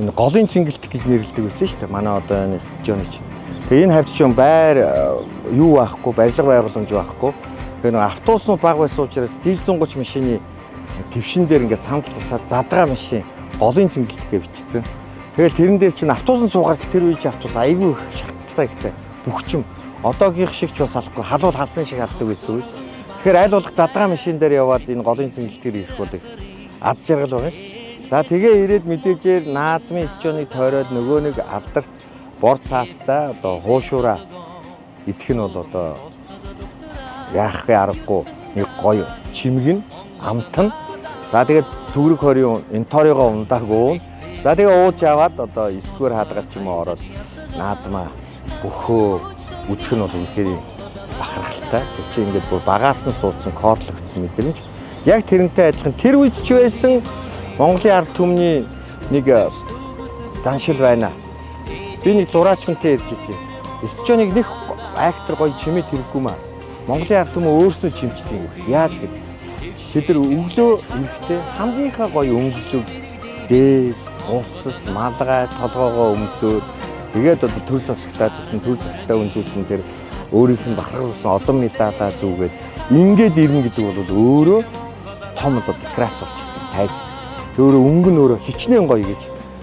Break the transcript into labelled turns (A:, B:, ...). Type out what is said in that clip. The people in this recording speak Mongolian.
A: энэ голын цэнгэлт гэж нэрлэдэг байсан шүү дээ. Манай одоо энэ стадионы чинь. Тэгээ энэ хавьд чинь байр юу байхгүй, барилга байгууламж байхгүй. Тэгээ нэг автобуснууд бага байсан учраас зээл 130 машины твшин дээр ингээд санд засаад задгаа машин голын цэнгэлт гэж бичсэн. Тэгэл тэрэн дээр чинь автобусын суугаарч тэр үеийн автобус айгүй их шатцтай ихтэй бөхчм. Одоогийнх шиг ч бас алахгүй халуул халсан шиг халдаг байсан үе. Тэгэхээр аль болох задгаа машин дээр яваад энэ голын цэнгэлтээр ирэх бол аз жаргал байгаа шүү. За тэгээ ирээд мэдээжээр наадмын стадионыг тойроод нөгөө нэг алдарт бор цаастай одоо хуушуура идэх нь бол одоо яахын аргагүй нэг гоё чимгэн амтан. За тэгээд төгрөг хорийн энториогоо ундаагүй. За тэгээ ууж яваад одоо 9-р хаалгаар ч юм уу ороод наадмаа бөхөө үзэх нь бол үнэхээр бахархалтай. Тэр чинь ингээд бүр багаас нь суудсан кодлогдсон мэдрэмж. Яг тэрнтэй адилхан тэр үед ч байсан Монголын ард түмний нэг заншил байна. Би нэг зураачмантай ярьж ирсэн. Стадионыг нэг актер гоё чимээд хэрэггүй маа. Монголын ард түмэн өөрсдөө чимчдэг юм. Яаж гэдэг. Тэд нар өглөө ирэхдээ хамгийн гоё өнгөлөг дээ уусас малгай толгоогоо өмсөөр тэгээд одоо төр засалтаа тусан төр засалтаа үндүүлсэн тэр өөрийнх нь бахархсан одон медалаа зүгээд ингээд ирнэ гэдэг бол өөрөө том одоо крас болчихсон. Тайз. Өөрөө өнгө нь өөрөө хичнээн гоё гэж